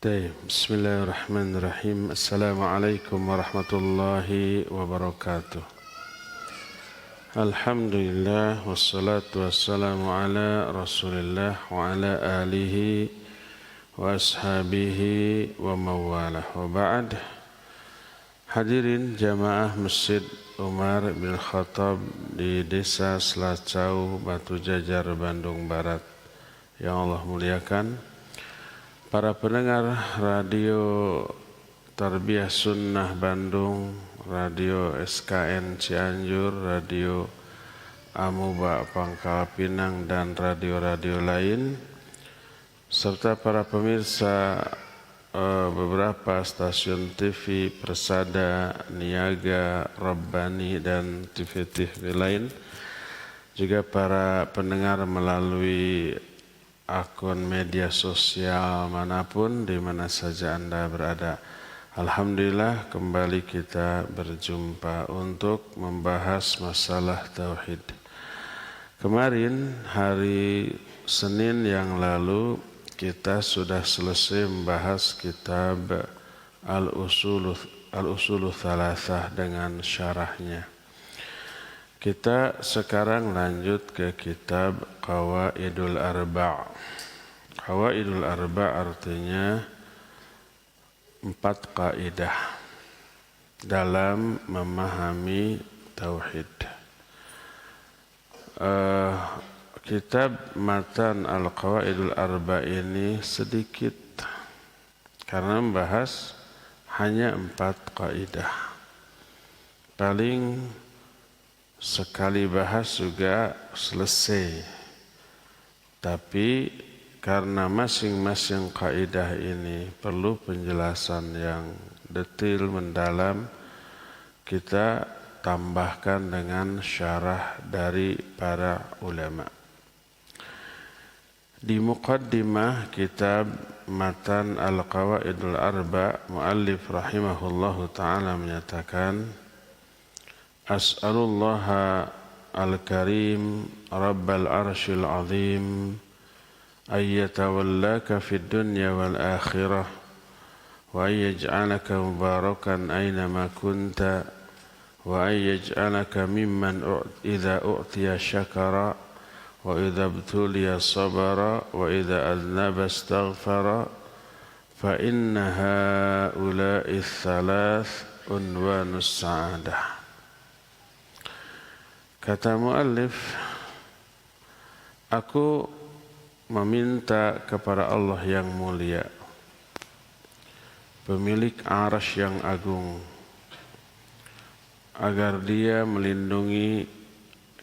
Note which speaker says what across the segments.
Speaker 1: Bismillahirrahmanirrahim. Assalamualaikum warahmatullahi wabarakatuh. Alhamdulillah wassalatu wassalamu ala Rasulillah wa ala alihi wa ashabihi wa mawalah. Wa ba'd. Hadirin jamaah Masjid Umar bin Khattab di Desa Selacau, Batu Jajar, Bandung Barat yang Allah muliakan. Para pendengar Radio Tarbiyah Sunnah Bandung, Radio SKN Cianjur, Radio Amuba Pangkal Pinang, dan radio-radio lain, serta para pemirsa beberapa stasiun TV, Persada, Niaga, Rabbani, dan TV-TV lain, juga para pendengar melalui akun media sosial manapun di mana saja Anda berada. Alhamdulillah kembali kita berjumpa untuk membahas masalah tauhid. Kemarin hari Senin yang lalu kita sudah selesai membahas kitab Al-Usulu Thalathah dengan syarahnya. Kita sekarang lanjut ke kitab Qawaidul Arba'. Qawaidul Arba' artinya 4 kaidah dalam memahami tauhid. Kitab matan Al-Qawaidul Arba' ini sedikit karena membahas hanya 4 kaidah. Paling sekali bahas juga selesai. Tapi karena masing-masing kaidah ini perlu penjelasan yang detail mendalam, kita tambahkan dengan syarah dari para ulama. Di muqaddimah kitab matan Al-Qawaidul Arba', muallif rahimahullahu ta'ala menyatakan, As'alullaha al-karim Rabbal arshil azim ayyatawallaka fid dunya wal akhirah wa ayyaj'alaka mubarakan aynama kunta wa ayyaj'alaka mimman idha u'tiya syakara wa idha btuliya sabara wa idha adnaba astaghfara fa inna ha'ula'i thalath unwanus sa'adah. Kata muallif, aku meminta kepada Allah yang mulia, pemilik arasy yang agung, agar Dia melindungi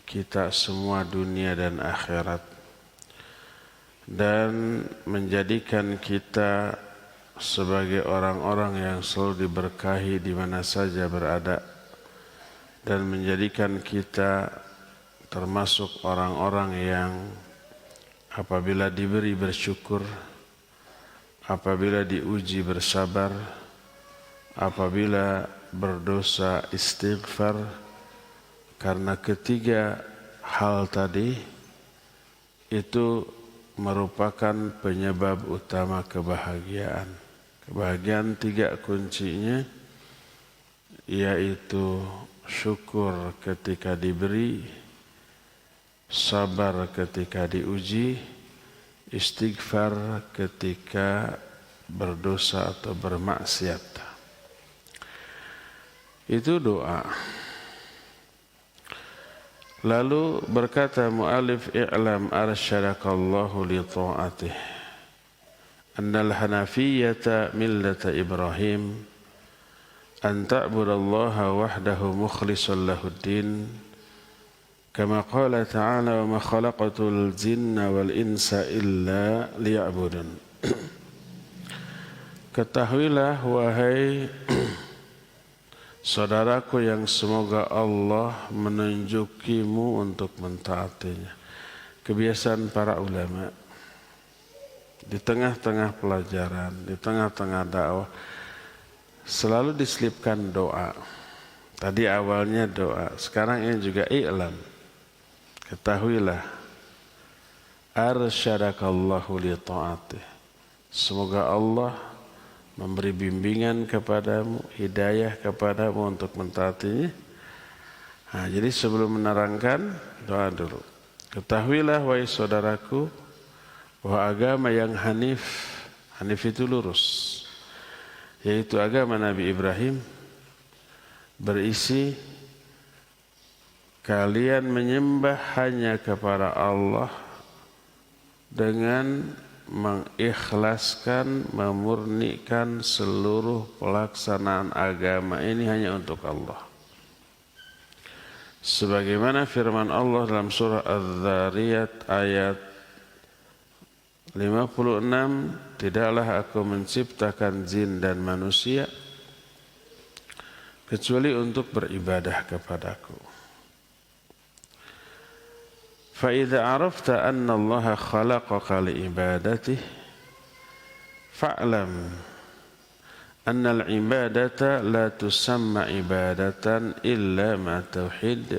Speaker 1: kita semua dunia dan akhirat, dan menjadikan kita sebagai orang-orang yang selalu diberkahi di mana saja berada, dan menjadikan kita termasuk orang-orang yang apabila diberi bersyukur, apabila diuji bersabar, apabila berdosa istighfar. Karena ketiga hal tadi itu merupakan penyebab utama kebahagiaan. Kebahagiaan 3 kuncinya, yaitu syukur ketika diberi, sabar ketika diuji, istighfar ketika berdosa atau bermaksiat. Itu doa. Lalu berkata mu'alif, i'lam arsyadakallahu li ta'atih annal hanafiyyata millata Ibrahim an ta'budallaha wahdahu mukhlishan lahuddin kama qala ta'ala wa ma khalaqatul jinna wal insa illa liya'budun. Ketahuilah wahai saudaraku yang semoga Allah menunjukimu untuk mentaatinya. Kebiasaan para ulama di tengah-tengah pelajaran, di tengah-tengah dakwah selalu diselipkan doa. Tadi awalnya doa, sekarang ini juga i'lam. Ketahuilah, arsyadakallahu li ta'atih. Semoga Allah memberi bimbingan kepadamu, hidayah kepadamu untuk mentaatinya. Nah, jadi sebelum menerangkan, doa dulu. Ketahuilah wahai saudaraku, bahwa agama yang hanif itu lurus, yaitu agama Nabi Ibrahim, berisi kalian menyembah hanya kepada Allah dengan mengikhlaskan, memurnikan seluruh pelaksanaan agama ini hanya untuk Allah. Sebagaimana firman Allah dalam surah Az-Zariyat ayat 56, tidaklah aku menciptakan jin dan manusia kecuali untuk beribadah kepadaku. فَإِذَا عَرَفْتَ أَنَّ اللَّهَ خَلَقَكَ لِعِبَادَتِهِ فَاعْلَمْ أَنَّ الْعِبَادَةَ لَا تُسَمَّى عِبَادَةً إِلَّا مَعَ التَّوْحِيدِ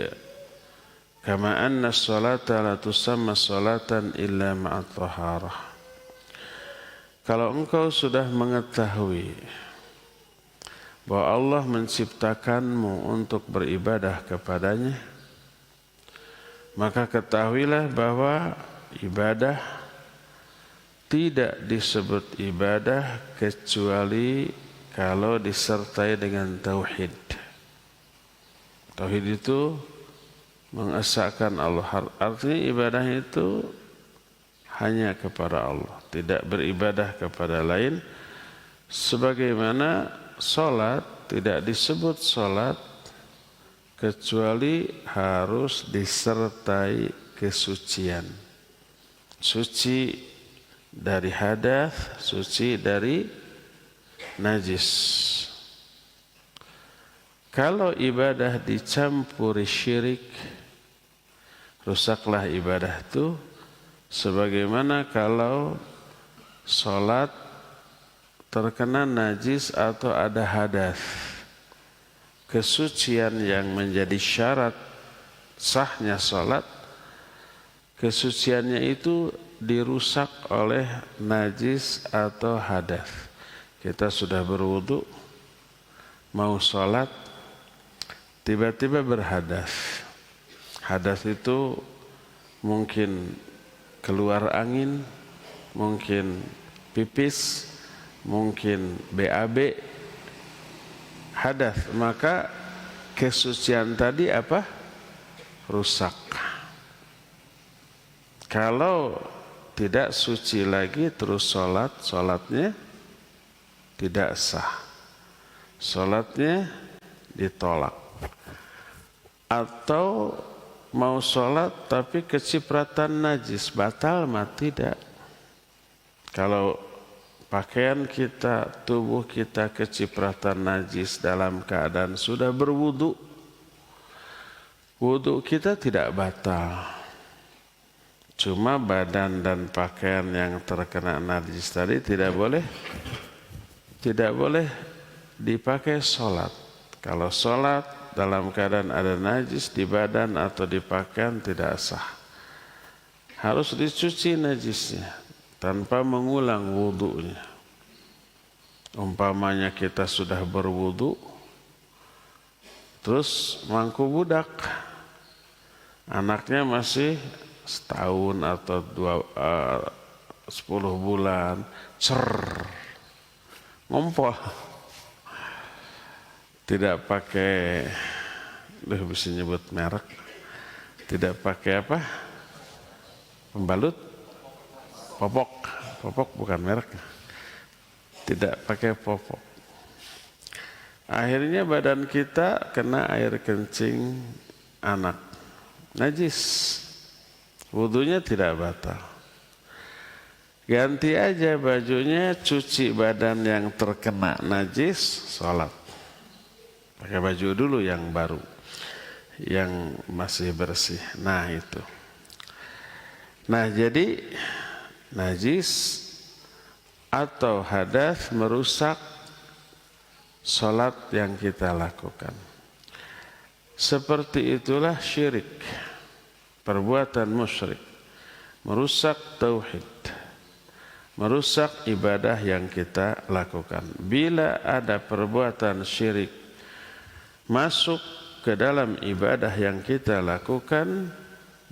Speaker 1: كَمَا أَنَّ الصَّلَاةَ لَا تُسَمَّى صَلَاةً إِلَّا مَعَ الطَّهَارَةِ. Kalau engkau sudah mengetahui bahwa Allah menciptakanmu untuk beribadah kepadanya, maka ketahuilah bahwa ibadah tidak disebut ibadah kecuali kalau disertai dengan tauhid. Tauhid itu mengesahkan Allah. Artinya ibadah itu hanya kepada Allah, tidak beribadah kepada lain. Sebagaimana salat tidak disebut salat kecuali harus disertai kesucian. Suci dari hadas, suci dari najis. Kalau ibadah dicampuri syirik, rusaklah ibadah itu. Sebagaimana kalau salat terkena najis atau ada hadas, kesucian yang menjadi syarat sahnya salat, kesuciannya itu dirusak oleh najis atau hadas. Kita sudah berwudu, mau salat, tiba-tiba berhadas. Hadas itu mungkin keluar angin, mungkin pipis, mungkin BAB, hadas, maka kesucian tadi apa? Rusak. Kalau tidak suci lagi terus salatnya tidak sah. Salatnya ditolak. Atau mau salat tapi kecipratan najis, batal mah tidak. Kalau pakaian kita, tubuh kita kecipratan najis dalam keadaan sudah berwudu, wudu kita tidak batal. Cuma badan dan pakaian yang terkena najis tadi tidak boleh dipakai sholat. Kalau sholat dalam keadaan ada najis di badan atau di pakaian tidak sah. Harus dicuci najisnya tanpa mengulang wudunya. Umpamanya kita sudah berwudu, terus mangku budak, anaknya masih setahun atau 10 bulan, ngompol, tidak pakai, bisa nyebut merek, tidak pakai apa, pembalut, popok bukan merek, tidak pakai popok. Akhirnya badan kita kena air kencing anak, najis. Wudunya tidak batal. Ganti aja bajunya, cuci badan yang terkena najis, sholat. Pakai baju dulu yang baru, yang masih bersih. Nah itu. Nah jadi najis atau hadas merusak sholat yang kita lakukan. Seperti itulah syirik. Perbuatan musyrik merusak tauhid, merusak ibadah yang kita lakukan. Bila ada perbuatan syirik masuk ke dalam ibadah yang kita lakukan,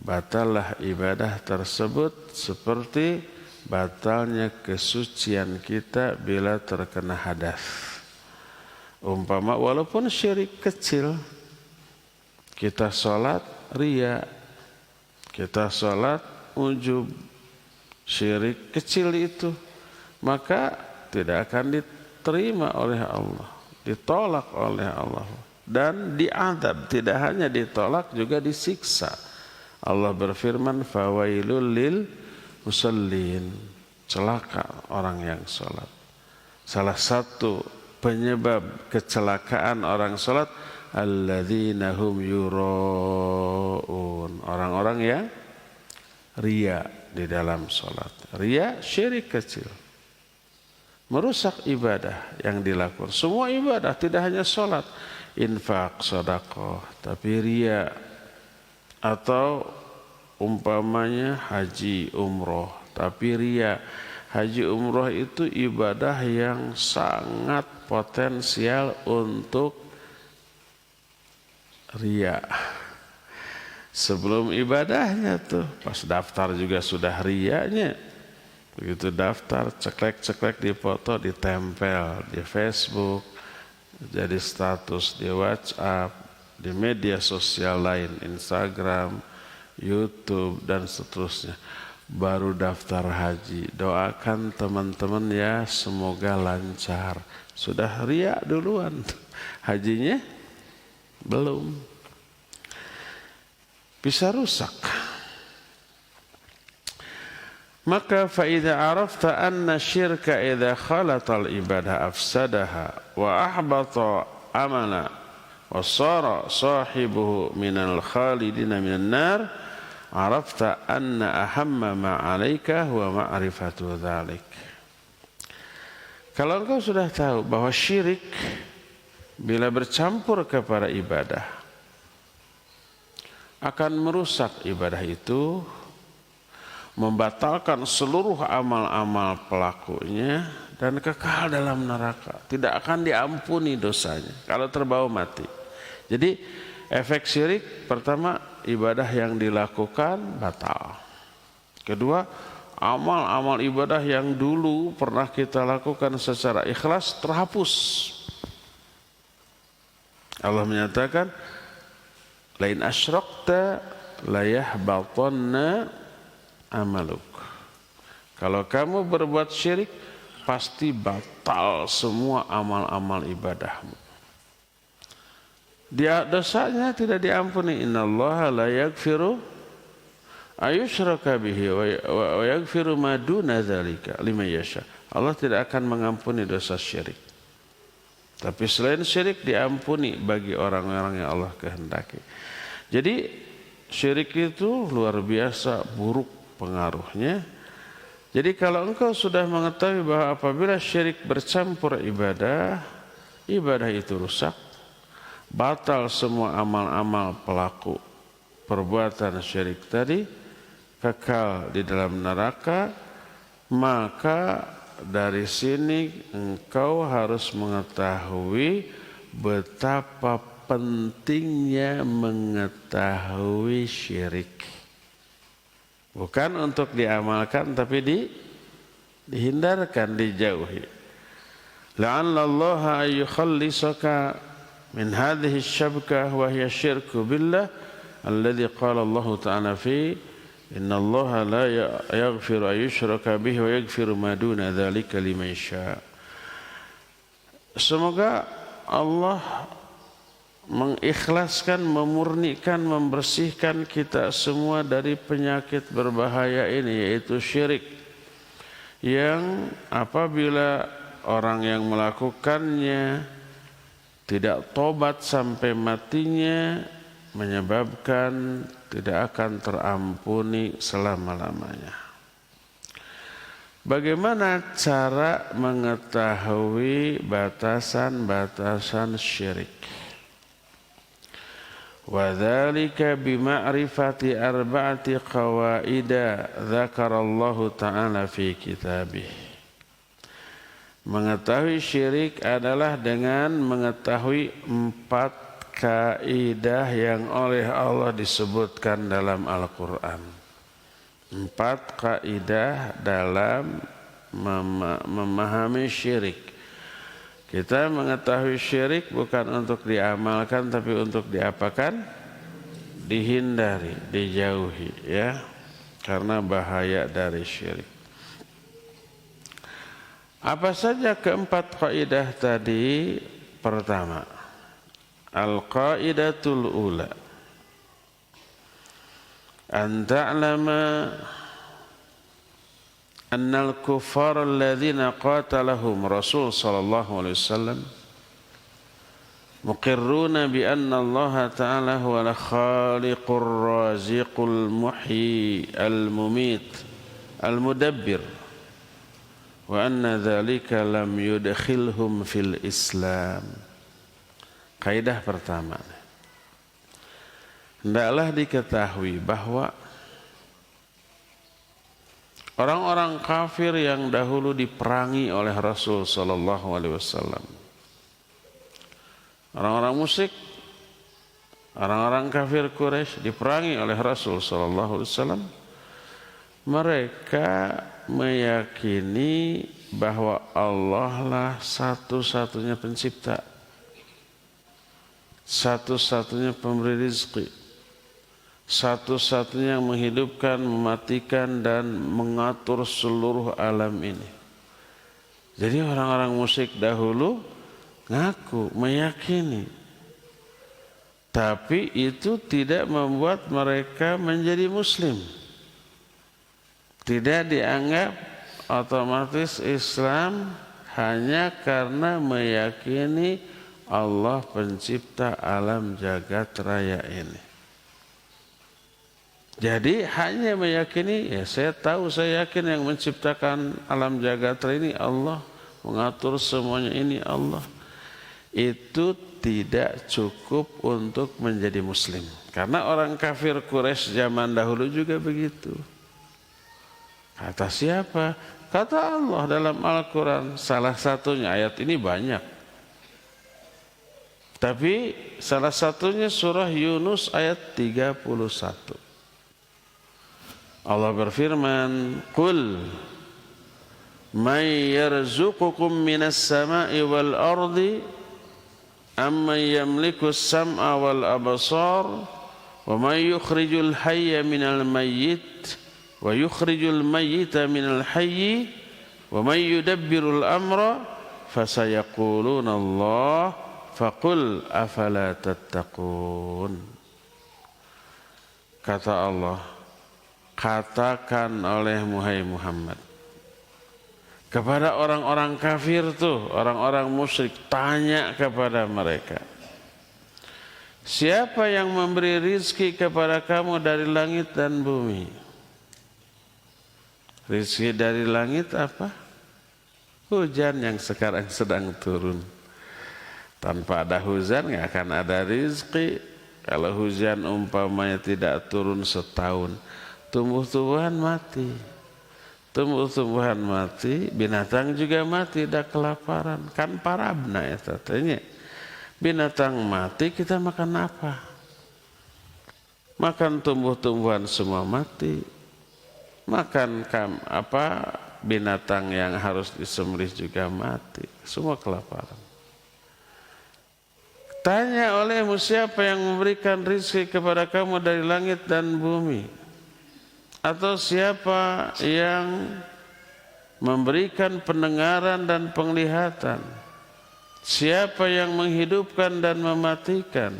Speaker 1: batallah ibadah tersebut seperti batalnya kesucian kita bila terkena hadas. Umpama walaupun syirik kecil, kita sholat riya, kita sholat ujub, syirik kecil itu, maka tidak akan diterima oleh Allah, ditolak oleh Allah dan diazab. Tidak hanya ditolak, juga disiksa. Allah berfirman, fawailul lil musallin, celaka orang yang sholat. Salah satu penyebab kecelakaan orang sholat, alladzina hum yura'un, orang-orang yang riya di dalam sholat. Riya syirik kecil, merusak ibadah yang dilakukan. Semua ibadah, tidak hanya sholat, infak, sedekah, tapi riya. Atau umpamanya haji, umroh, tapi riya. Haji umroh itu ibadah yang sangat potensial untuk riya. Sebelum ibadahnya tuh, pas daftar juga sudah riyanya. Begitu daftar, ceklek-ceklek dipoto, ditempel di Facebook, jadi status di WhatsApp, di media sosial lain, Instagram, YouTube, dan seterusnya. Baru daftar haji. Doakan teman-teman ya, semoga lancar. Sudah riya duluan, hajinya belum. Bisa rusak. Maka faida arafta anna syirka idza khalata al-ibadah afsadaha wa ahbata amala wa sara sahibuhu minal khalidina minan nar, arafta anna ahamma ma 'alaika huwa ma'rifatu dzalik. Kalau engkau sudah tahu bahwa syirik bila bercampur kepada ibadah akan merusak ibadah itu, membatalkan seluruh amal-amal pelakunya dan kekal dalam neraka. Tidak akan diampuni dosanya kalau terbawa mati. Jadi efek syirik pertama, ibadah yang dilakukan batal. Kedua, amal-amal ibadah yang dulu pernah kita lakukan secara ikhlas terhapus. Allah menyatakan, lain asyrakta la yahbatanna amaluk. Kalau kamu berbuat syirik, pasti batal semua amal-amal ibadahmu. Dia dosanya tidak diampuni. Innallaha la yaghfiru ayusyraka bihi wa yaghfiru ma duna dzalika liman yasha. Allah tidak akan mengampuni dosa syirik. Tapi selain syirik diampuni bagi orang-orang yang Allah kehendaki. Jadi syirik itu luar biasa buruk pengaruhnya. Jadi kalau engkau sudah mengetahui bahwa apabila syirik bercampur ibadah, ibadah itu rusak, batal semua amal-amal pelaku perbuatan syirik tadi, kekal di dalam neraka, maka dari sini engkau harus mengetahui betapa pentingnya mengetahui syirik. Bukan untuk diamalkan, tapi dihindarkan, dijauhi. La'allallaha ayyukhallisaka min hadhihi syabkah wa hiya syirku billah alladhi qala Allah ta'ala fi innallaha la yaghfiru ayyushraka bihi wa yaghfiru ma duna dzalika liman syaa. Semoga Allah mengikhlaskan, memurnikan, membersihkan kita semua dari penyakit berbahaya ini, yaitu syirik, yang apabila orang yang melakukannya tidak tobat sampai matinya, menyebabkan tidak akan terampuni selama-lamanya. Bagaimana cara mengetahui batasan-batasan syirik? Wa dzalika bima'rifati arba'ati qawaida dzakarallahu ta'ala fi kitabih. Mengetahui syirik adalah dengan mengetahui 4 kaidah yang oleh Allah disebutkan dalam Al-Quran. 4 kaidah dalam memahami syirik. Kita mengetahui syirik bukan untuk diamalkan tapi untuk diapakan? Dihindari, dijauhi ya. Karena bahaya dari syirik. Apa saja keempat kaidah tadi? Pertama, al-qaidatul ula. An ta'lama annal kuffar alladhina qatalahum Rasul sallallahu alaihi wasallam muqirruna bi anna Allah ta'ala huwa al-khaliqur raziqul muhyi al-mumit al-mudabbir wa anna dhalika lam yudkhilhum fil Islam. Kaidah pertama, hendaklah diketahui bahwa orang-orang kafir yang dahulu diperangi oleh Rasul sallallahu alaihi wasallam, orang-orang musyrik, orang-orang kafir Quraisy diperangi oleh Rasul sallallahu alaihi wasallam, mereka meyakini bahwa Allah lah satu-satunya pencipta, satu-satunya pemberi rezeki, satu-satunya yang menghidupkan, mematikan dan mengatur seluruh alam ini. Jadi orang-orang musyrik dahulu ngaku, meyakini. Tapi itu tidak membuat mereka menjadi muslim. Tidak dianggap otomatis Islam hanya karena meyakini Allah pencipta alam jagat raya ini. Jadi hanya meyakini, ya saya tahu, saya yakin yang menciptakan alam jagat ini Allah, mengatur semuanya ini Allah. Itu tidak cukup untuk menjadi muslim. Karena orang kafir Quraisy zaman dahulu juga begitu. Kata siapa? Kata Allah dalam Al-Quran. Salah satunya, ayat ini banyak. Tapi salah satunya surah Yunus ayat 31. Allah berfirman, "Qul may yarzuqukum minas sama'i wal ardi amman yamliku as-sam'a wal absar wa may yukhrijul hayya minal mayyit wa yukhrijul mayyita minal hayyi wa may yudabbirul amra fasayaquluna Allah faqul afala tattaqun." Kata Allah, katakan oleh Muhammad kepada orang-orang kafir tuh, orang-orang musyrik, tanya kepada mereka, siapa yang memberi rizki kepada kamu dari langit dan bumi? Rizki dari langit apa? Hujan yang sekarang sedang turun. Tanpa ada hujan nggak akan ada rizki. Kalau hujan umpamanya tidak turun setahun, tumbuh-tumbuhan mati. Tumbuh-tumbuhan mati, binatang juga mati, dah kelaparan. Kan parabna ya katanya. Binatang mati, kita makan apa? Makan tumbuh-tumbuhan semua mati. Makan binatang yang harus disembelih juga mati. Semua kelaparan. Tanya olehmu, siapa yang memberikan rezeki kepada kamu dari langit dan bumi? Atau siapa yang memberikan pendengaran dan penglihatan? Siapa yang menghidupkan dan mematikan?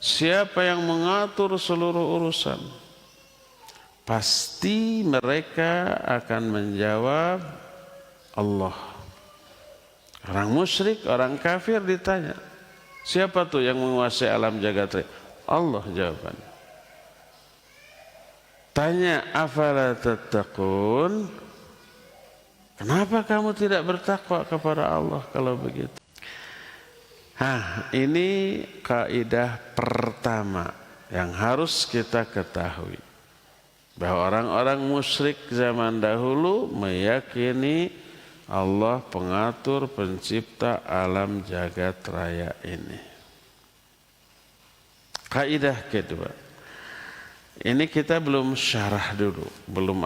Speaker 1: Siapa yang mengatur seluruh urusan? Pasti mereka akan menjawab Allah. Orang musyrik, orang kafir ditanya, siapa tuh yang menguasai alam jagat raya? Allah jawabannya. Tanya, afala tattaqun? Kenapa kamu tidak bertakwa kepada Allah kalau begitu? Ini kaidah pertama yang harus kita ketahui. Bahwa orang-orang musyrik zaman dahulu meyakini Allah pengatur, pencipta alam jagat raya ini. Kaidah kedua. Ini kita belum syarah dulu. Belum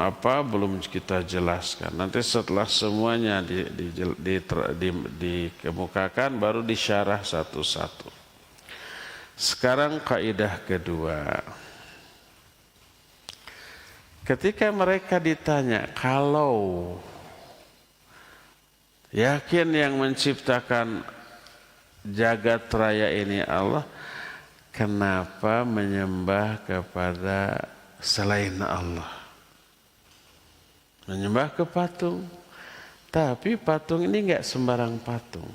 Speaker 1: kita jelaskan. Nanti setelah semuanya dikemukakan baru disyarah satu-satu. Sekarang kaidah kedua. Ketika mereka ditanya, kalau yakin yang menciptakan jagat raya ini Allah, kenapa menyembah kepada selain Allah? Menyembah ke patung. Tapi patung ini enggak sembarang patung.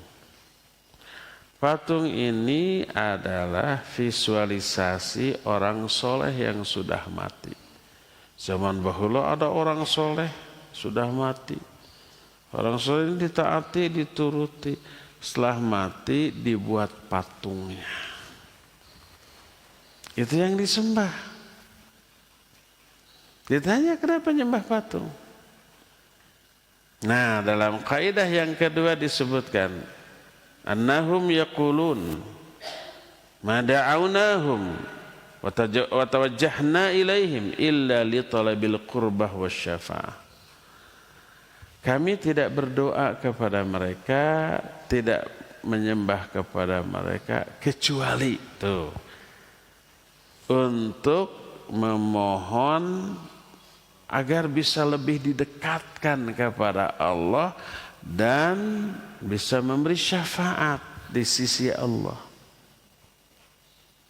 Speaker 1: Patung ini adalah visualisasi orang soleh yang sudah mati. Zaman dahulu ada orang soleh sudah mati. Orang soleh ini ditaati, dituruti. Setelah mati dibuat patungnya. Itu yang disembah. Ditanya kenapa nyembah patung? Nah, dalam kaidah yang kedua disebutkan, annahum yaqulun ma da'awnahum wa tawajjahna ilaihim illa li talabil qurbah wasyafa'ah. Kami tidak berdoa kepada mereka, tidak menyembah kepada mereka kecuali untuk memohon agar bisa lebih didekatkan kepada Allah dan bisa memberi syafaat di sisi Allah.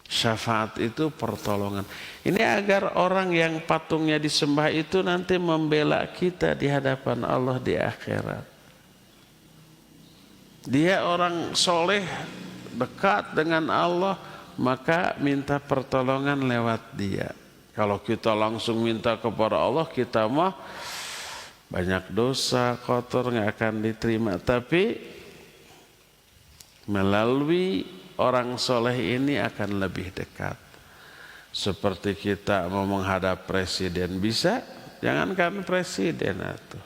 Speaker 1: Syafaat itu pertolongan. Ini agar orang yang patungnya disembah itu nanti membela kita di hadapan Allah di akhirat. Dia orang soleh dekat dengan Allah, maka minta pertolongan lewat dia. Kalau kita langsung minta kepada Allah, kita mah banyak dosa, kotor, nggak akan diterima. Tapi melalui orang soleh ini akan lebih dekat. Seperti kita mau menghadap presiden bisa, jangankan presiden atau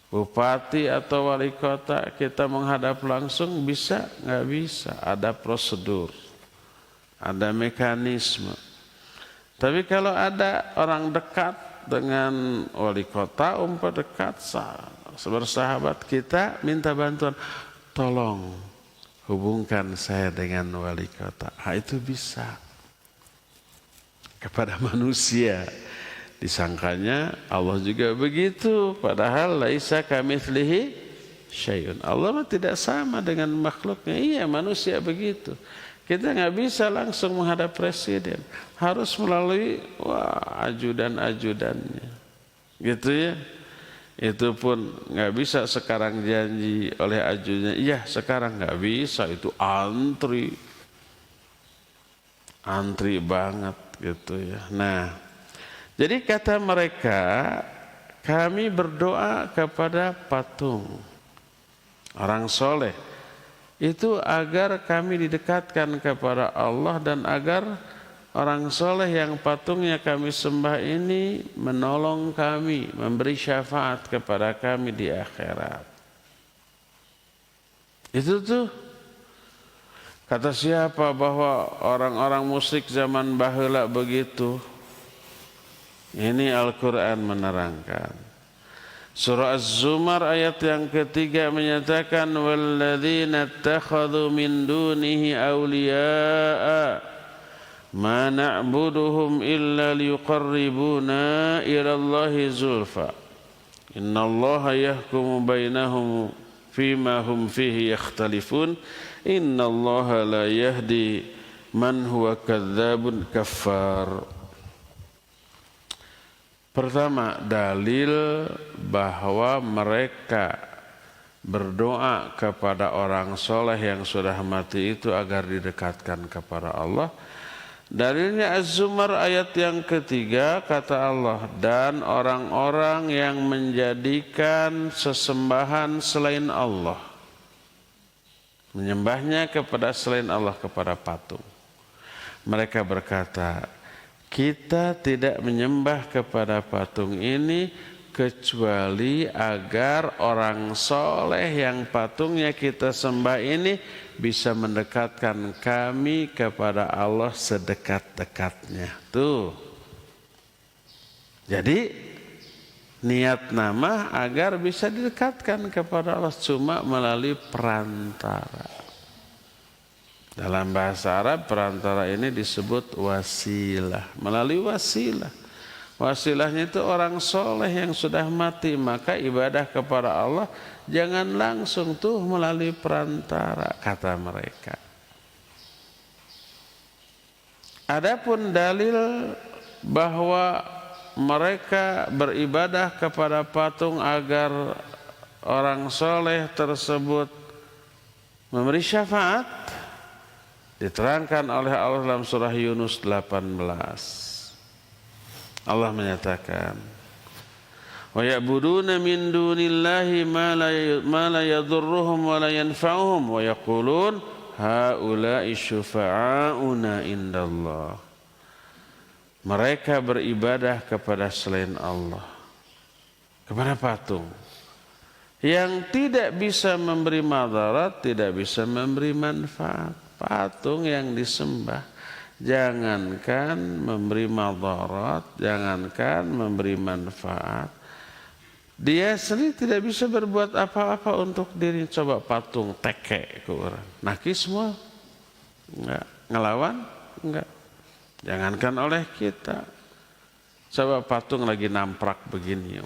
Speaker 1: bupati atau wali kota kita menghadap langsung bisa, nggak bisa. Ada prosedur, ada mekanisme. Tapi kalau ada orang dekat dengan wali kota, dekat bersahabat, kita minta bantuan, tolong hubungkan saya dengan wali kota. Itu bisa. Kepada manusia disangkanya Allah juga begitu, padahal laisa kamitslihi syai'un. Allah tidak sama dengan makhluknya. Iya, manusia begitu. Kita nggak bisa langsung menghadap presiden, harus melalui ajudan-ajudannya, gitu ya. Itu pun nggak bisa sekarang janji oleh ajudannya. Iya, sekarang nggak bisa, itu antri banget, gitu ya. Nah, jadi kata mereka, kami berdoa kepada patung orang soleh. Itu agar kami didekatkan kepada Allah dan agar orang soleh yang patungnya kami sembah ini menolong kami, memberi syafaat kepada kami di akhirat. Itu tuh kata siapa bahwa orang-orang musyrik zaman baheula begitu? Ini Al-Quran menerangkan. Surah Az-Zumar ayat yang ketiga menyatakan walladzina ittakhadhu min dunihi awliya'a ma na'buduhum illa liyuqarribuna ila Allahi zulfa innallaha yahkumu bainahum fima hum fihi yakhtalifun innallaha la yahdi man huwa kadzdzabun kaffar. Pertama, dalil bahwa mereka berdoa kepada orang soleh yang sudah mati itu agar didekatkan kepada Allah. Dalilnya Az-Zumar ayat yang ketiga, kata Allah, dan orang-orang yang menjadikan sesembahan selain Allah. menyembahnya kepada selain Allah, kepada patung. Mereka berkata, kita tidak menyembah kepada patung ini kecuali agar orang soleh yang patungnya kita sembah ini bisa mendekatkan kami kepada Allah sedekat-dekatnya. Tuh. Jadi niat nama agar bisa didekatkan kepada Allah cuma melalui perantara. Dalam bahasa Arab perantara ini disebut wasilah, melalui wasilah. Wasilahnya itu orang soleh yang sudah mati, maka ibadah kepada Allah jangan langsung tuh melalui perantara, kata mereka. Adapun dalil bahwa mereka beribadah kepada patung agar orang soleh tersebut memberi syafaat diterangkan oleh Allah dalam surah Yunus 18. Allah menyatakan, wa ya'buduna min dunillahi ma la yadurruhum wa la yanfa'uhum wa yaqulun haula'i syufa'auna indallah. Mereka beribadah kepada selain Allah, kepada patung yang tidak bisa memberi madarat, tidak bisa memberi manfaat. Patung yang disembah jangankan memberi madarat, jangankan memberi manfaat, dia sendiri tidak bisa berbuat apa-apa untuk diri. Coba patung teke ke orang, nakis semua, enggak, ngelawan, enggak. Jangankan oleh kita. Coba patung lagi namprak begini,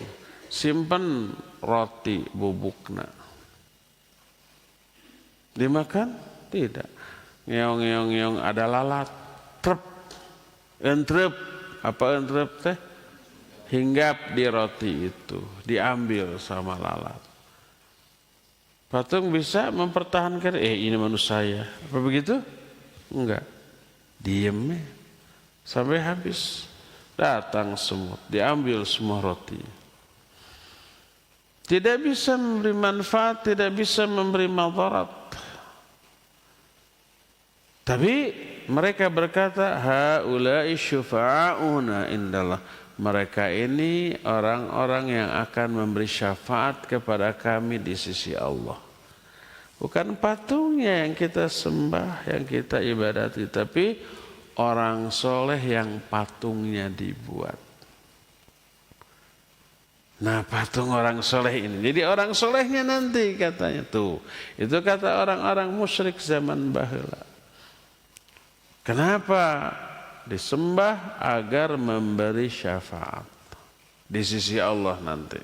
Speaker 1: simpen roti bubukna, dimakan? Tidak. Ngeong-ngeong ada lalat, trep, entrep, apa entrep teh? Hinggap di roti itu, diambil sama lalat. Patung bisa mempertahankan, ini manusia, apa begitu? Enggak, diem sampai habis. Datang semut, diambil semua roti. Tidak bisa memberi manfaat, tidak bisa memberi madarat. Tapi mereka berkata, haula'i syufa'auna indallah. Mereka ini orang-orang yang akan memberi syafaat kepada kami di sisi Allah. Bukan patungnya yang kita sembah, yang kita ibadati, tapi orang soleh yang patungnya dibuat. Nah, patung orang soleh ini. Jadi orang solehnya nanti katanya tuh. Itu kata orang-orang musyrik zaman baheula. Kenapa disembah? Agar memberi syafaat di sisi Allah nanti.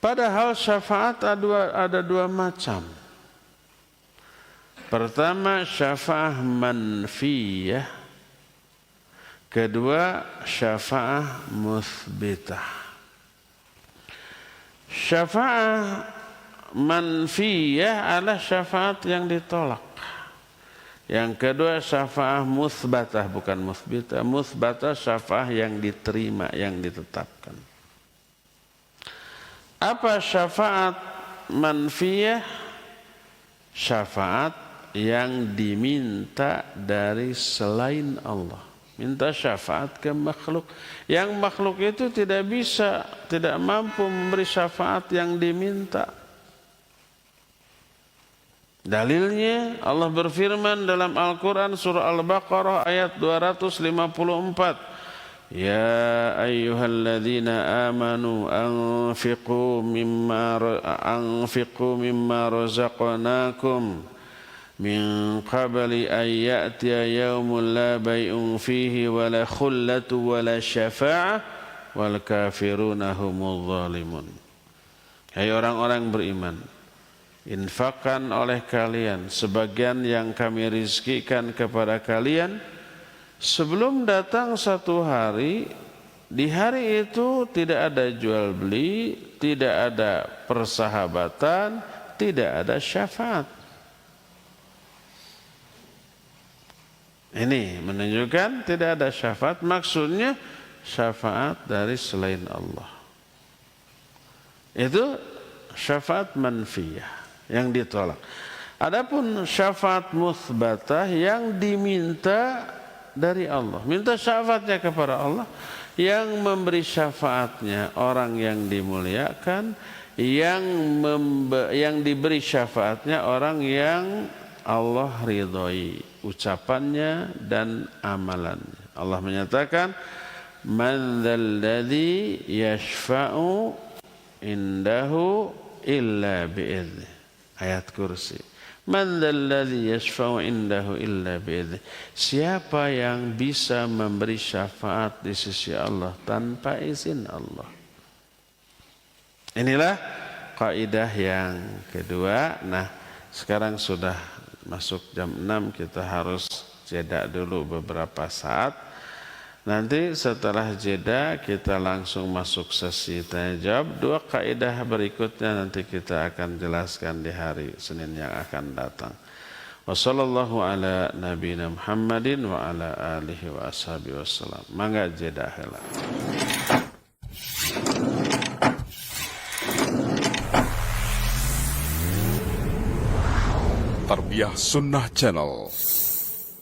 Speaker 1: Padahal syafaat ada dua macam. Pertama syafaat manfiyah, kedua syafaat muthbitah. Syafaat manfiyah adalah syafaat yang ditolak. Yang kedua syafaah muthbatah, bukan muthbitah. Muthbatah syafaah yang diterima, yang ditetapkan. Apa syafaat manfiyah? Syafaat yang diminta dari selain Allah. Minta syafaat ke makhluk. Yang makhluk itu tidak bisa, tidak mampu memberi syafaat yang diminta. Dalilnya Allah berfirman dalam Al-Quran surah Al-Baqarah ayat 254. Ya ayyuhalladzina amanu anfiqu mimma razaqnakum min qabli an ya'tiya yawmun la bay'un fihi wa la khullatu wa la syafa'ah wal kafiruna humul zalimun. Hai orang-orang beriman, infakkan oleh kalian sebagian yang kami rizkikan kepada kalian sebelum datang satu hari. Di hari itu tidak ada jual beli, tidak ada persahabatan, tidak ada syafaat. Ini menunjukkan tidak ada syafaat, maksudnya syafaat dari selain Allah. Itu syafaat manfiyah, yang ditolak. Adapun syafaat mutsbatah yang diminta dari Allah, minta syafaatnya kepada Allah, yang memberi syafaatnya orang yang dimuliakan, yang diberi syafaatnya orang yang Allah ridhoi ucapannya dan amalannya. Allah menyatakan, man dzalladzi yashfa'u indahu illa bi'idznih. Ayat kursi. Man dzalladzi yashfa'u indahu illa bi'idznih. Siapa yang bisa memberi syafaat di sisi Allah tanpa izin Allah? Inilah kaidah yang kedua. Nah, sekarang sudah masuk jam 6, kita harus jeda dulu beberapa saat. Nanti setelah jeda kita langsung masuk sesi tanya jawab. Dua kaidah berikutnya nanti kita akan jelaskan di hari Senin yang akan datang. Wassallallahu ala nabiyina Muhammadin wa ala alihi wa ashabihi wassalam. Mangga jeda heula.
Speaker 2: Tarbiyah Sunnah Channel.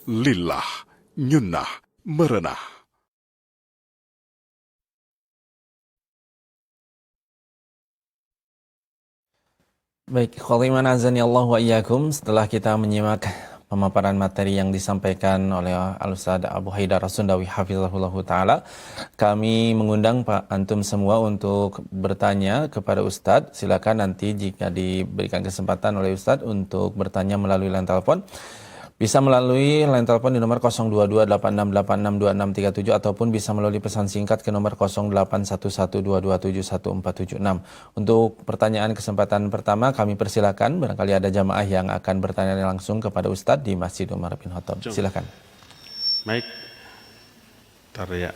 Speaker 2: Lillah, nyunnah, merenah.
Speaker 3: Baik, khotiman azani Allah wa iyyakum. Setelah kita menyimak pemaparan materi yang disampaikan oleh Al-Ustaz Abu Haidar As-Sundawi hafizahullah ta'ala, kami mengundang Pak Antum semua untuk bertanya kepada Ustadz. Silakan nanti jika diberikan kesempatan oleh Ustadz untuk bertanya melalui line telepon, bisa melalui line telepon di nomor 02286862637 ataupun bisa melalui pesan singkat ke nomor 081122714776. Untuk pertanyaan kesempatan pertama kami persilakan, barangkali ada jamaah yang akan bertanya langsung kepada Ustadz di Masjid Umar bin Khattab. Silakan.
Speaker 1: Baik. Tarya.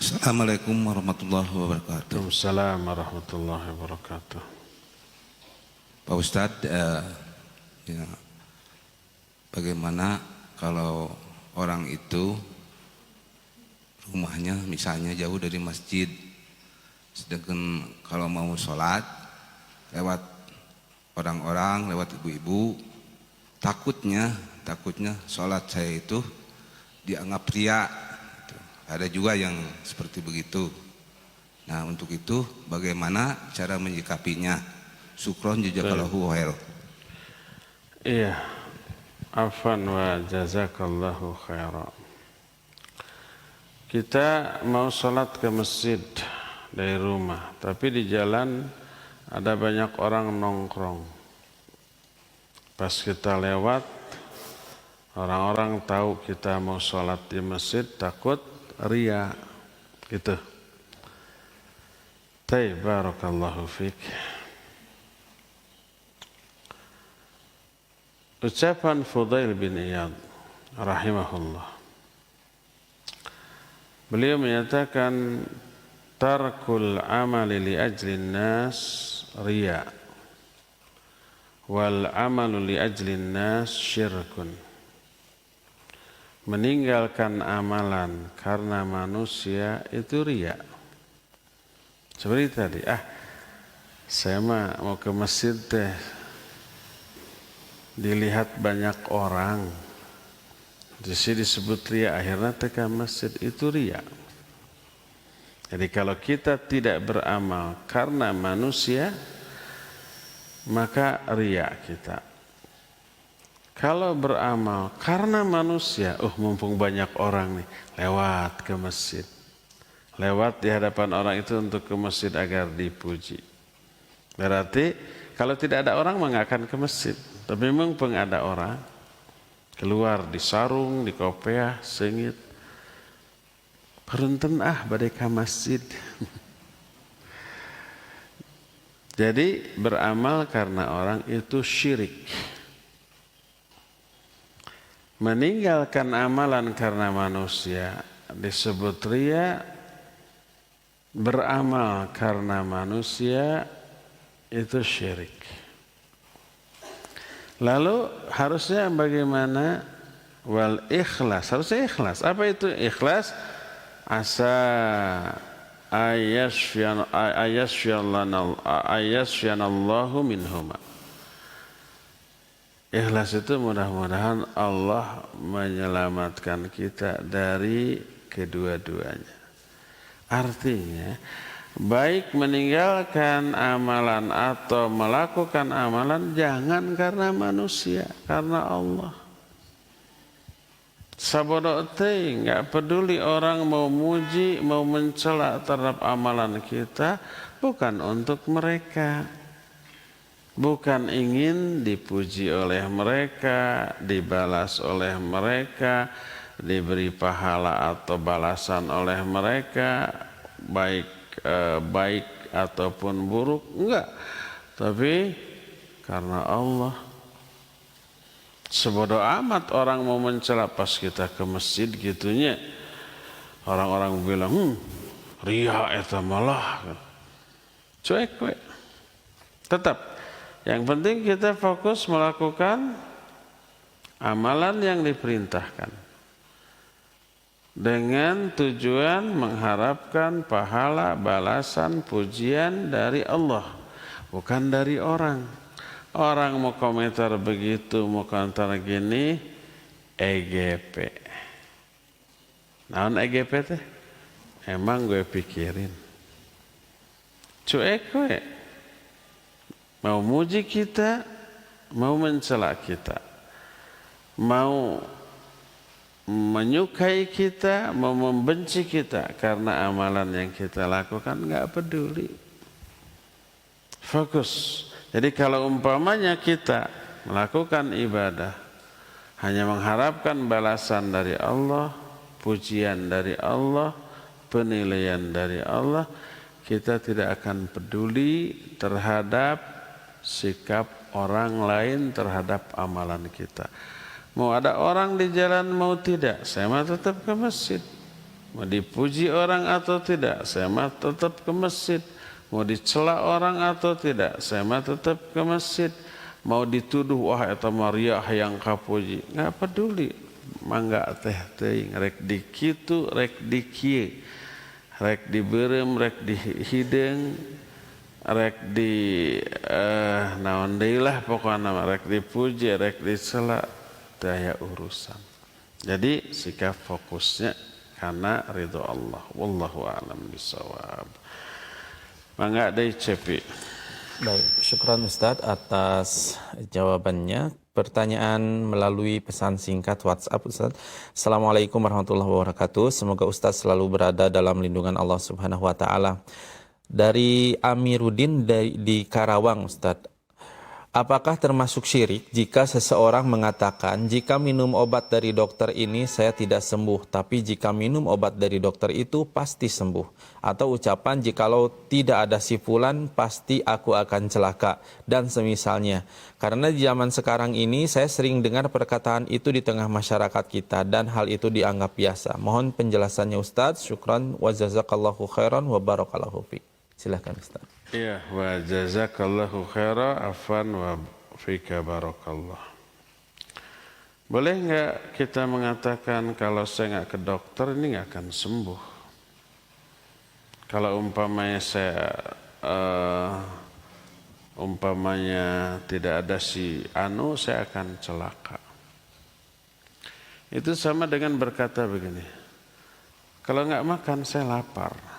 Speaker 4: Assalamualaikum warahmatullahi wabarakatuh.
Speaker 1: Waalaikumsalam warahmatullahi wabarakatuh.
Speaker 4: Pak Ustadz, ya, bagaimana kalau orang itu rumahnya misalnya jauh dari masjid, sedangkan kalau mau sholat lewat orang-orang, lewat ibu-ibu, takutnya sholat saya itu dianggap riya. Ada juga yang seperti begitu. Nah, untuk itu bagaimana cara menyikapinya? Syukron jazakallahu khair.
Speaker 1: Iya. Afwan wa jazakallahu khairan. Kita mau sholat ke masjid dari rumah, tapi di jalan ada banyak orang nongkrong. Pas kita lewat, orang-orang tahu kita mau sholat di masjid, takut riya gitu. Taib, barakallahu fik. Ucapan Fudail bin Iyad rahimahullah, beliau menyatakan tarkul amali li ajli nas riya wal amalu li ajli nas syirkun. Meninggalkan amalan karena manusia itu riya. Seperti tadi, saya mah mau ke masjid teh, dilihat banyak orang, di sini disebut riya, akhirnya teh ke masjid, itu riya. Jadi kalau kita tidak beramal karena manusia, maka riya kita. Kalau beramal karena manusia, mumpung banyak orang nih, lewat ke masjid. Lewat di hadapan orang itu untuk ke masjid agar dipuji. Berarti kalau tidak ada orang mah nggak akan ke masjid. Tapi mumpung ada orang, keluar di sarung, di kopiah, sengit. Perunten badai ke masjid. Jadi beramal karena orang itu syirik. Meninggalkan amalan karena manusia disebut riya. Beramal karena manusia itu syirik. Lalu harusnya bagaimana? Wal ikhlas, harusnya ikhlas. Apa itu ikhlas? Asa ayasyanallahu minhuma. Ikhlas itu mudah-mudahan Allah menyelamatkan kita dari kedua-duanya. Artinya, baik meninggalkan amalan atau melakukan amalan jangan karena manusia, karena Allah. Sabodo teh nggak peduli orang mau muji, mau mencela terhadap amalan kita, bukan untuk mereka. Bukan ingin dipuji oleh mereka, dibalas oleh mereka, diberi pahala atau balasan oleh mereka, baik ataupun buruk, enggak. Tapi karena Allah. Sebodoh amat orang mau mencela pas kita ke masjid gitunya. Orang-orang bilang, ria eta malah. Cuek we. Tetap yang penting kita fokus melakukan amalan yang diperintahkan. Dengan tujuan mengharapkan pahala, balasan, pujian dari Allah, bukan dari orang. Orang mau komentar begitu, mau komentar gini, EGP. Naon EGP teh? Emang gue pikirin. Cuek gue. Mau muji kita, mau mencela kita. Mau menyukai kita, mau membenci kita karena amalan yang kita lakukan enggak peduli. Fokus. Jadi kalau umpamanya kita melakukan ibadah hanya mengharapkan balasan dari Allah, pujian dari Allah, penilaian dari Allah, kita tidak akan peduli terhadap sikap orang lain terhadap amalan kita. Mau ada orang di jalan mau tidak, saya mah tetap ke masjid. Mau dipuji orang atau tidak, saya mah tetap ke masjid. Mau dicela orang atau tidak, saya mah tetap ke masjid. Mau dituduh wah eta Maria hayang kapuji, enggak peduli. Mangga teh teuing rek di kitu, rek di kieu. Rek dibeureum, rek di hideung, rek di naon deui lah pokona rek dipuji, rek dicela, teu aya urusan. Jadi sikap fokusnya karena ridho Allah. Wallahu a'lam bishawab. Mangga deui Cepi.
Speaker 3: Baik, syukran Ustadz atas jawabannya. Pertanyaan melalui pesan singkat WhatsApp Ustadz. Assalamualaikum warahmatullahi wabarakatuh. Semoga Ustadz selalu berada dalam lindungan Allah Subhanahu wa taala. Dari Amiruddin di Karawang Ustadz. Apakah termasuk syirik jika seseorang mengatakan jika minum obat dari dokter ini saya tidak sembuh, tapi jika minum obat dari dokter itu pasti sembuh? Atau ucapan jikalau tidak ada si fulan pasti aku akan celaka dan semisalnya. Karena di zaman sekarang ini saya sering dengar perkataan itu di tengah masyarakat kita dan hal itu dianggap biasa. Mohon penjelasannya Ustadz. Syukran wa jazakallahu khairan wa barakallahu fiik. Silakan Ustaz.
Speaker 1: Iya, wa jazakallahu khairan afan wa fika barakallah. Boleh enggak kita mengatakan kalau saya enggak ke dokter ini enggak akan sembuh? Kalau umpamanya saya tidak ada si anu saya akan celaka. Itu sama dengan berkata begini. Kalau enggak makan saya lapar.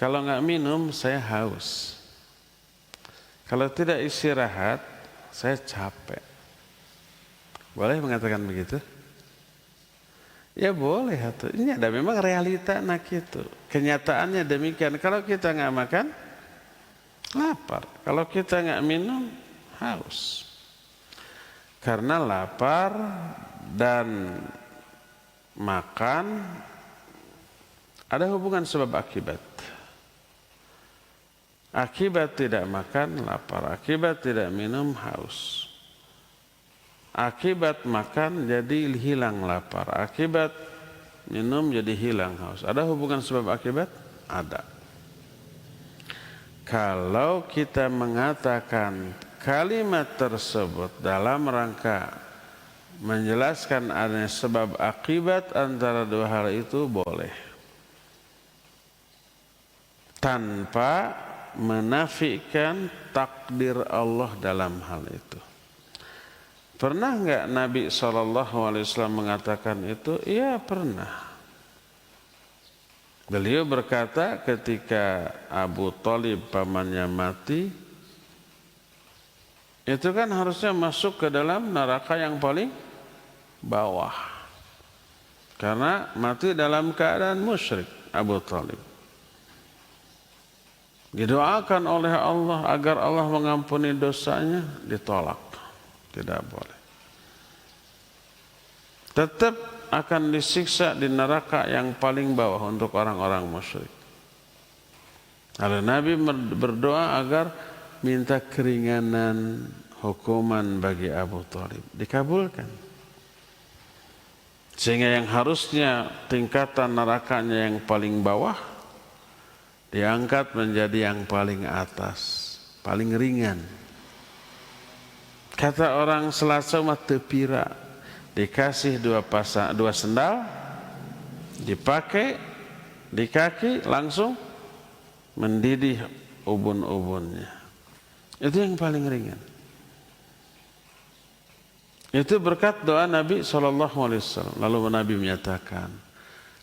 Speaker 1: Kalau nggak minum, saya haus. Kalau tidak istirahat, saya capek. Boleh mengatakan begitu? Ya boleh. Ini ada memang realita nak itu. Kenyataannya demikian. Kalau kita nggak makan, lapar. Kalau kita nggak minum, haus. Karena lapar dan makan ada hubungan sebab akibat. Akibat tidak makan, lapar. Akibat tidak minum, haus. Akibat makan jadi hilang lapar. Akibat minum jadi hilang haus. Ada hubungan sebab akibat? Ada. kalau kita mengatakan kalimat tersebut dalam rangka menjelaskan adanya sebab akibat antara dua hal itu boleh, tanpa menafikan takdir Allah dalam hal itu. Pernah enggak Nabi SAW mengatakan itu? Iya, pernah. Beliau berkata ketika Abu Thalib pamannya mati, itu kan harusnya masuk ke dalam neraka yang paling bawah, karena mati dalam keadaan musyrik. Abu Thalib didoakan oleh Allah agar Allah mengampuni dosanya, ditolak, tidak boleh. Tetap akan disiksa di neraka yang paling bawah untuk orang-orang musyrik. Lalu Nabi berdoa agar minta keringanan hukuman bagi Abu Thalib, dikabulkan. Sehingga yang harusnya tingkatan nerakanya yang paling bawah diangkat menjadi yang paling atas, paling ringan. Kata orang Selasa mah tepira, dikasih dua sendal, dipakai di kaki, langsung mendidih ubun-ubunnya. Itu yang paling ringan. Itu berkat doa Nabi SAW. Lalu Nabi menyatakan,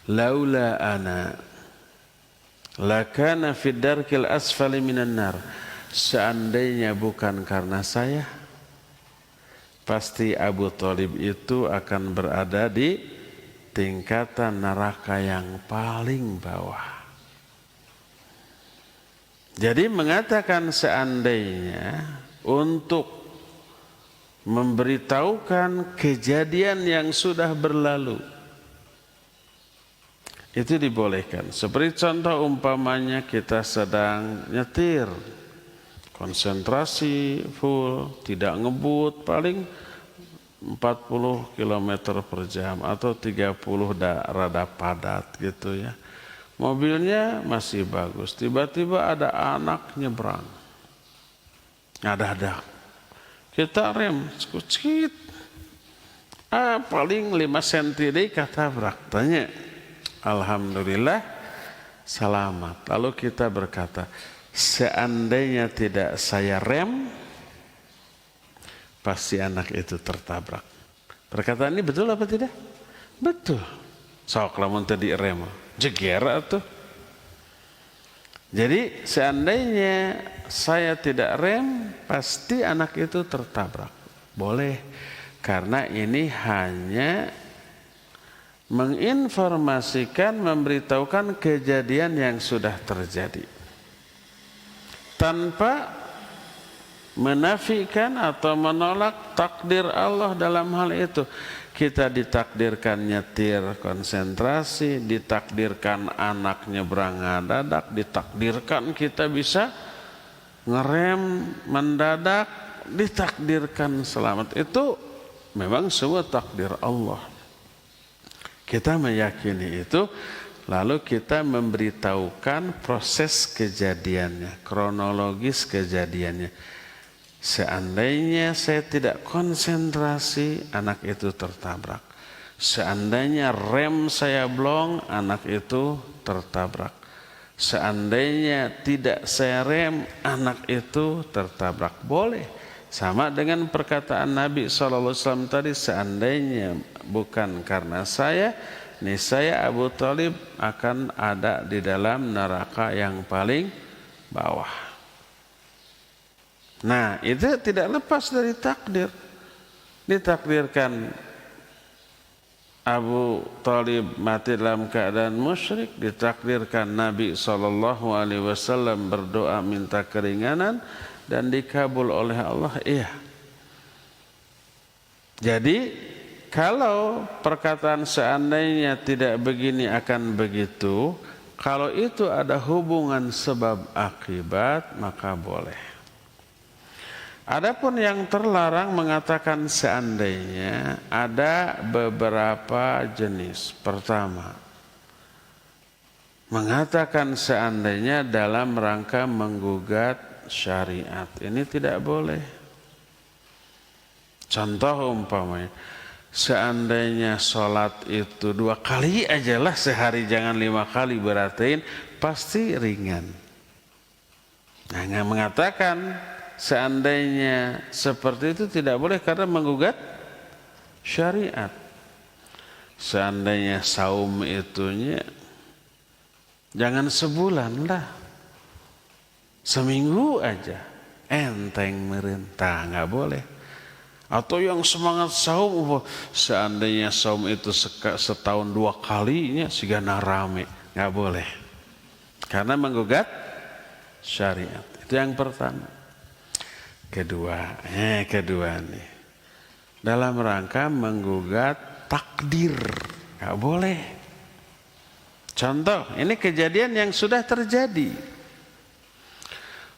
Speaker 1: laula ana lakana fid darkil asfali minan nar. Seandainya bukan karena saya, pasti Abu Thalib itu akan berada di tingkatan neraka yang paling bawah. Jadi mengatakan seandainya untuk memberitahukan kejadian yang sudah berlalu, itu dibolehkan. Seperti contoh umpamanya kita sedang nyetir, konsentrasi full, tidak ngebut, paling 40 km per jam atau 30 rada padat gitu ya. Mobilnya masih bagus, tiba-tiba ada anak nyebrang. Ada. Kita rem, sekut, paling 5 cm deh katabrak. Tanya, alhamdulillah selamat. Lalu kita berkata, seandainya tidak saya rem, pasti anak itu tertabrak. Perkataan ini betul apa tidak? Betul. Sok lamun tadi rem, jeger atuh. Jadi seandainya saya tidak rem, pasti anak itu tertabrak. Boleh, karena ini hanya menginformasikan, memberitahukan kejadian yang sudah terjadi, tanpa menafikan atau menolak takdir Allah dalam hal itu. Kita ditakdirkan nyetir konsentrasi, ditakdirkan anak nyebrang dadak, ditakdirkan kita bisa ngerem mendadak, ditakdirkan selamat. Itu memang semua takdir Allah. Kita meyakini itu, lalu kita memberitahukan proses kejadiannya, kronologis kejadiannya. Seandainya saya tidak konsentrasi, anak itu tertabrak. Seandainya rem saya blong, anak itu tertabrak. Seandainya tidak saya rem, anak itu tertabrak. Boleh. Sama dengan perkataan Nabi SAW tadi, seandainya bukan karena saya, niscaya Abu Thalib akan ada di dalam neraka yang paling bawah. Nah, itu tidak lepas dari takdir. Ditakdirkan Abu Thalib mati dalam keadaan musyrik, ditakdirkan Nabi SAW berdoa minta keringanan dan dikabul oleh Allah. Iya. Jadi kalau perkataan seandainya tidak begini akan begitu, kalau itu ada hubungan sebab akibat, maka boleh. Adapun yang terlarang mengatakan seandainya, ada beberapa jenis. Pertama, mengatakan seandainya dalam rangka menggugat syariat. Ini tidak boleh. Contoh umpamanya, seandainya sholat itu 2 kali aja lah sehari, jangan 5 kali, beratain pasti ringan. Nah, yang mengatakan seandainya seperti itu tidak boleh karena menggugat syariat. Seandainya saum itunya jangan sebulan lah, seminggu aja, enteng merintah, nggak boleh. Atau yang semangat saum, seandainya saum itu setahun 2 kalinya sigana rame, nggak boleh, karena menggugat syariat. Itu yang pertama. Kedua nih, dalam rangka menggugat takdir, nggak boleh. Contoh, ini kejadian yang sudah terjadi.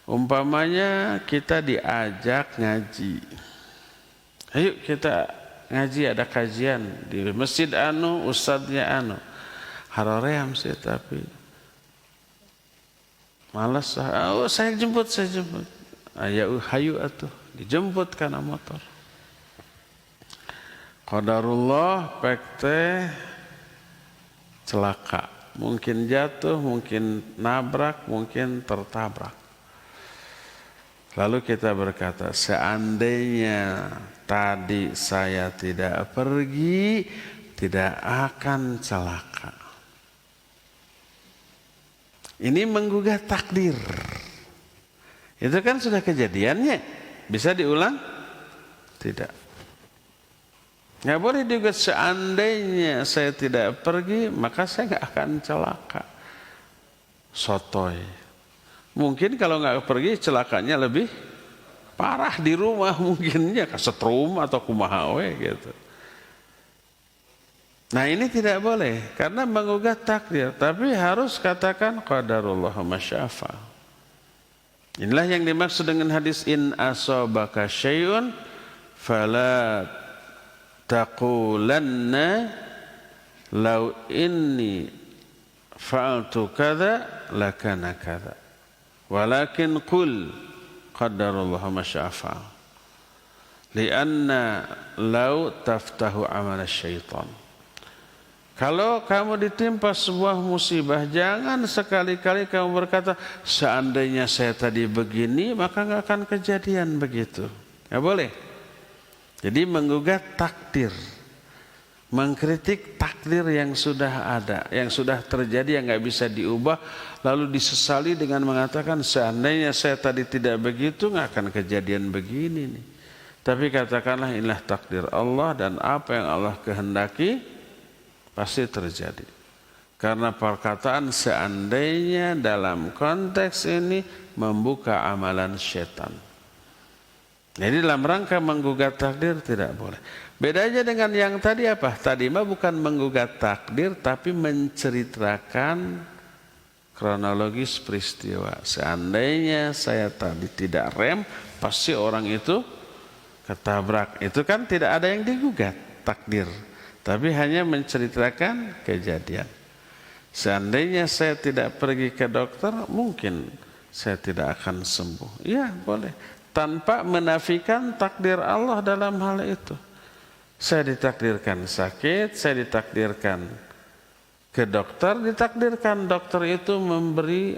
Speaker 1: Umpamanya kita diajak ngaji. Ayo kita ngaji, ada kajian di masjid anu, ustadznya anu. Haroream sih tapi malas. Oh, saya jemput. Ayo hayu atuh, dijemput karena motor. Qadarullah pekte celaka. Mungkin jatuh, mungkin nabrak, mungkin tertabrak. Lalu kita berkata, seandainya tadi saya tidak pergi, tidak akan celaka. Ini menggugat takdir. Itu kan sudah kejadiannya. Bisa diulang? Tidak. Nggak boleh juga seandainya saya tidak pergi, maka saya nggak akan celaka. Sotoy. Mungkin kalau nggak pergi celakanya lebih parah di rumah, mungkinnya kesetrum atau kumahawe gitu. Nah ini tidak boleh karena menggugat takdir, tapi harus katakan qadarullah masyafa. Inilah yang dimaksud dengan hadis in asabaka syai'un fala taqulanna law inni fa'altu kadza lakana kadza walakin qul qadarullah masyafa lianna law taftahu amal syaitan. Kalau kamu ditimpa sebuah musibah, jangan sekali-kali kamu berkata, seandainya saya tadi begini, maka nggak akan kejadian begitu. Nggak boleh. Jadi menggugat takdir, mengkritik takdir yang sudah ada, yang sudah terjadi, yang nggak bisa diubah, lalu disesali dengan mengatakan, seandainya saya tadi tidak begitu, nggak akan kejadian begini nih. Tapi katakanlah inilah takdir Allah dan apa yang Allah kehendaki pasti terjadi. Karena perkataan seandainya dalam konteks ini membuka amalan setan. Jadi dalam rangka menggugat takdir tidak boleh. Bedanya dengan yang tadi apa? Tadi mah bukan menggugat takdir tapi menceritakan kronologis peristiwa. Seandainya saya tadi tidak rem, pasti orang itu ketabrak. Itu kan tidak ada yang digugat takdir. Tapi hanya menceritakan kejadian. Seandainya saya tidak pergi ke dokter, mungkin saya tidak akan sembuh. Ya boleh. Tanpa menafikan takdir Allah dalam hal itu. Saya ditakdirkan sakit, saya ditakdirkan ke dokter, ditakdirkan dokter itu memberi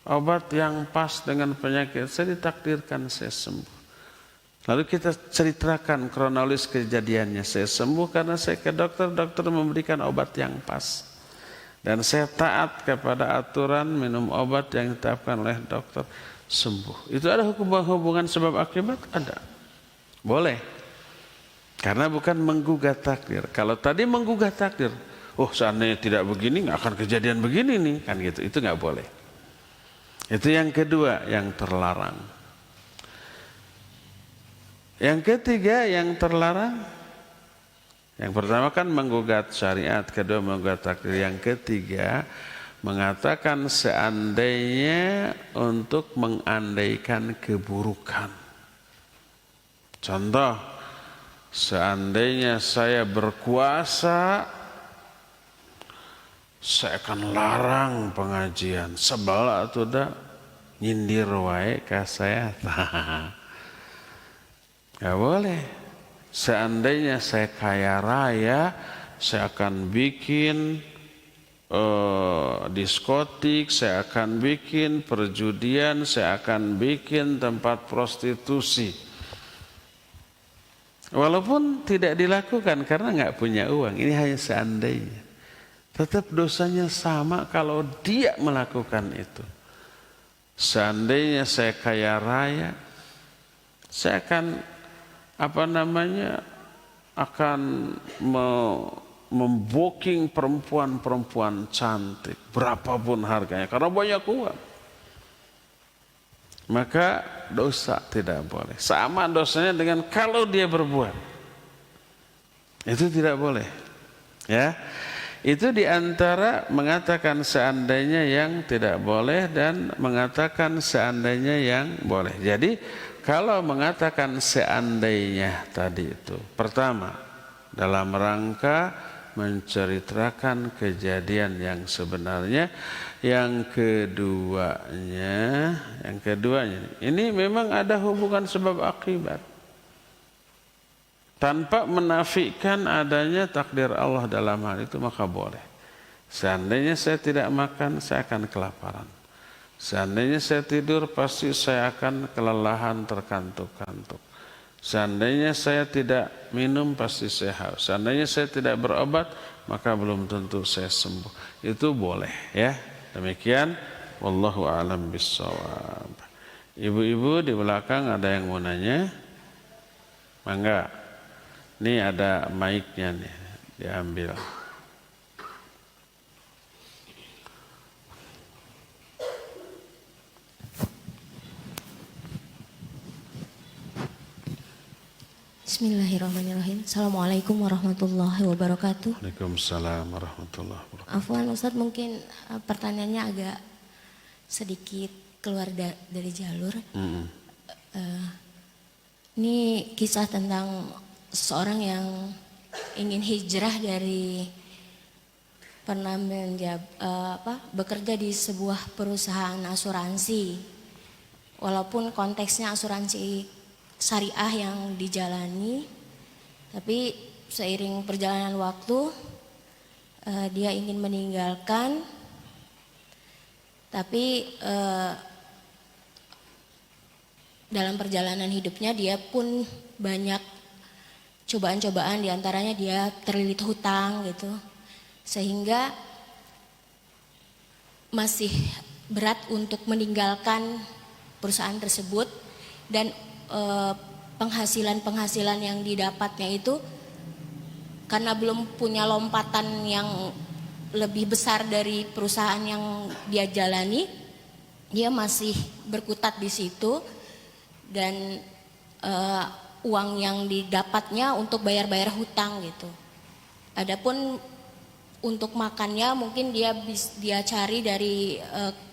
Speaker 1: obat yang pas dengan penyakit. Saya ditakdirkan saya sembuh. Lalu kita ceritakan kronologis kejadiannya. Saya sembuh karena saya ke dokter, dokter memberikan obat yang pas. Dan saya taat kepada aturan minum obat yang ditetapkan oleh dokter, sembuh. Itu ada hubungan sebab akibat? Ada. Boleh. Karena bukan menggugat takdir. Kalau tadi menggugat takdir, oh seandainya tidak begini, nggak akan kejadian begini nih, kan gitu. Itu nggak boleh. Itu yang kedua yang terlarang. Yang ketiga yang terlarang, yang pertama kan menggugat syariat, kedua menggugat takdir. Yang ketiga mengatakan seandainya untuk mengandaikan keburukan. Contoh, seandainya saya berkuasa saya akan larang pengajian. Sebel atau dah nyindir wae ka saya. Gak boleh. Seandainya saya kaya raya, saya akan bikin diskotik, saya akan bikin perjudian, saya akan bikin tempat prostitusi. Walaupun tidak dilakukan karena nggak punya uang. Ini hanya seandainya. Tetap dosanya sama kalau dia melakukan itu. Seandainya saya kaya raya, saya akan akan membooking perempuan-perempuan cantik berapapun harganya karena banyak uang. Maka dosa tidak boleh. Sama dosanya dengan kalau dia berbuat. Itu tidak boleh. Ya. Itu diantara mengatakan seandainya yang tidak boleh dan mengatakan seandainya yang boleh. Jadi kalau mengatakan seandainya tadi itu, pertama dalam rangka menceritakan kejadian yang sebenarnya, yang keduanya ini memang ada hubungan sebab akibat. Tanpa menafikan adanya takdir Allah dalam hal itu, maka boleh. Seandainya saya tidak makan, saya akan kelaparan. Seandainya saya tidur, pasti saya akan kelelahan terkantuk-kantuk. Seandainya saya tidak minum, pasti saya haus. Seandainya saya tidak berobat, maka belum tentu saya sembuh. Itu boleh, ya. Demikian, wallahu a'lam bissawab. Ibu-ibu di belakang ada yang mau nanya? Mangga. Ini ada mic-nya nih, diambil.
Speaker 5: Bismillahirrahmanirrahim. Assalamualaikum warahmatullahi wabarakatuh.
Speaker 1: Waalaikumsalam warahmatullahi wabarakatuh.
Speaker 5: Afwan Ustadz, mungkin pertanyaannya agak sedikit keluar dari jalur. Ini kisah tentang seorang yang ingin hijrah dari pernah bekerja di sebuah perusahaan asuransi. Walaupun konteksnya asuransi syariah yang dijalani, tapi seiring perjalanan waktu dia ingin meninggalkan, tapi dalam perjalanan hidupnya dia pun banyak cobaan-cobaan, diantaranya dia terlilit hutang gitu, sehingga masih berat untuk meninggalkan perusahaan tersebut. Dan penghasilan yang didapatnya itu karena belum punya lompatan yang lebih besar dari perusahaan yang dia jalani, dia masih berkutat di situ, dan uang yang didapatnya untuk bayar-bayar hutang gitu. Adapun untuk makannya mungkin dia cari dari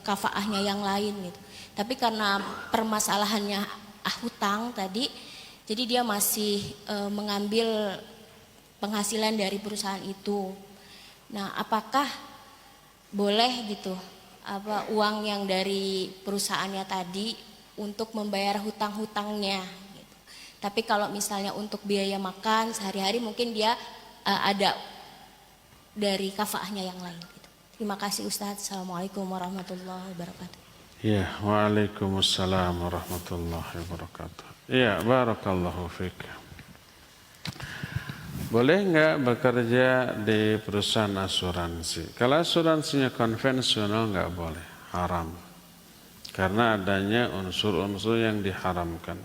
Speaker 5: kafaahnya yang lain gitu. Tapi karena permasalahannya hutang tadi, jadi dia masih mengambil penghasilan dari perusahaan itu. Nah, apakah boleh gitu uang yang dari perusahaannya tadi untuk membayar hutang-hutangnya gitu. Tapi kalau misalnya untuk biaya makan sehari-hari mungkin dia ada dari kafaahnya yang lain gitu. Terima kasih Ustadz. Assalamualaikum warahmatullahi wabarakatuh.
Speaker 1: Ya, waalaikumsalam warahmatullahi wabarakatuh. Ya, barakallahu fiik. Boleh nggak bekerja di perusahaan asuransi? Kalau asuransinya konvensional nggak boleh, haram. Karena adanya unsur-unsur yang diharamkan.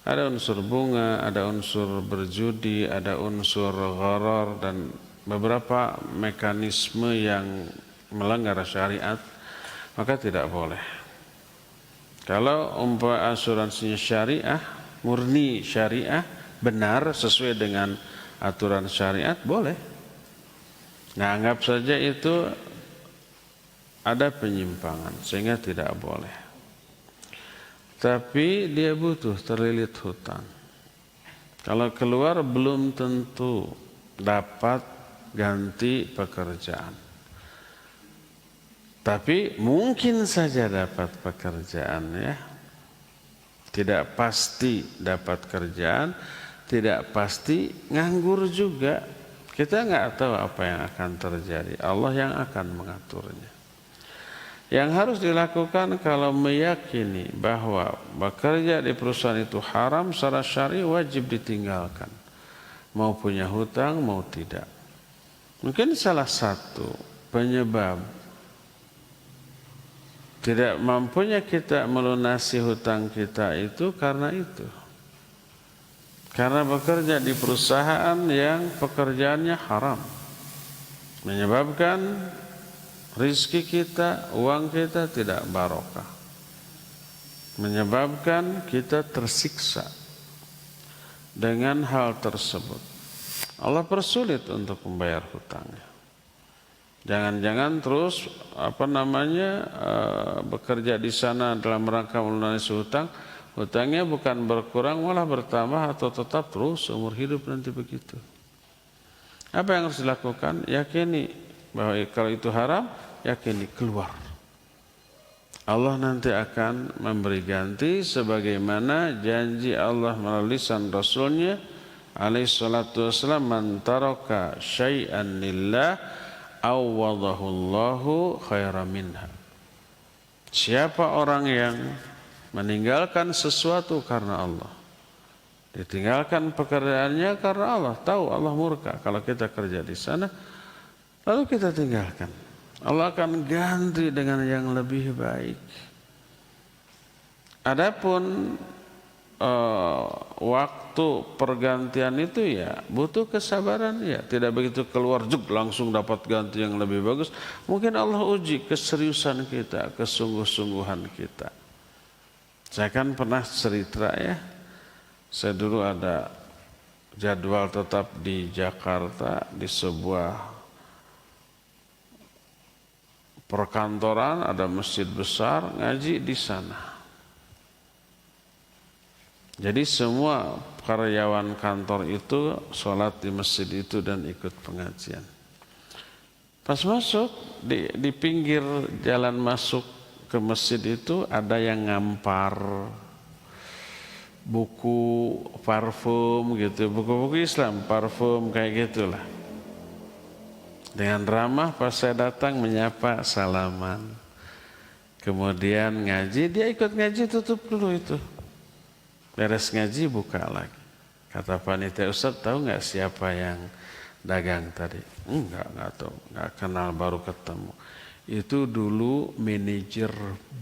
Speaker 1: Ada unsur bunga, ada unsur berjudi, ada unsur gharar, dan beberapa mekanisme yang melanggar syariat, maka tidak boleh. Kalau asuransinya syariah, murni syariah, benar sesuai dengan aturan syariat, boleh. Nah, anggap saja itu ada penyimpangan sehingga tidak boleh. Tapi dia butuh, terlilit hutang. Kalau keluar belum tentu dapat ganti pekerjaan. Tapi mungkin saja dapat pekerjaan ya. Tidak pasti dapat kerjaan, tidak pasti nganggur juga. Kita nggak tahu apa yang akan terjadi. Allah yang akan mengaturnya. Yang harus dilakukan kalau meyakini bahwa bekerja di perusahaan itu haram secara syar'i, wajib ditinggalkan. Mau punya hutang, mau tidak. Mungkin salah satu penyebab tidak mampunya kita melunasi hutang kita itu karena itu. Karena bekerja di perusahaan yang pekerjaannya haram. Menyebabkan rizki kita, uang kita tidak barokah. Menyebabkan kita tersiksa dengan hal tersebut. Allah persulit untuk membayar hutangnya. Jangan-jangan terus bekerja di sana dalam rangka melunasi hutang, hutangnya bukan berkurang malah bertambah atau tetap terus seumur hidup nanti begitu. Apa yang harus dilakukan? Yakini bahwa kalau itu haram, yakini keluar. Allah nanti akan memberi ganti sebagaimana janji Allah melalui lisan Rasulnya alaihi salatu wassalam, man taraka syai'an lillah awwadahullahu khairan minha. Siapa orang yang meninggalkan sesuatu karena Allah, ditinggalkan pekerjaannya karena Allah, tahu Allah murka kalau kita kerja di sana, lalu kita tinggalkan, Allah akan ganti dengan yang lebih baik. Adapun waktu pergantian itu ya butuh kesabaran ya, tidak begitu keluar juk langsung dapat ganti yang lebih bagus. Mungkin Allah uji keseriusan kita, kesungguh-sungguhan kita. Saya kan pernah cerita ya, saya dulu ada jadwal tetap di Jakarta di sebuah perkantoran, ada masjid besar, ngaji di sana. Jadi semua karyawan kantor itu sholat di masjid itu dan ikut pengajian. Pas masuk di pinggir jalan masuk ke masjid itu ada yang ngampar buku parfum gitu, buku-buku Islam, parfum kayak gitulah. Dengan ramah pas saya datang menyapa, salaman. Kemudian ngaji, dia ikut ngaji, tutup dulu itu. Beres ngaji buka lagi. Kata panitia, Ustaz tahu nggak siapa yang dagang tadi? Enggak tahu, nggak kenal, baru ketemu. Itu dulu manajer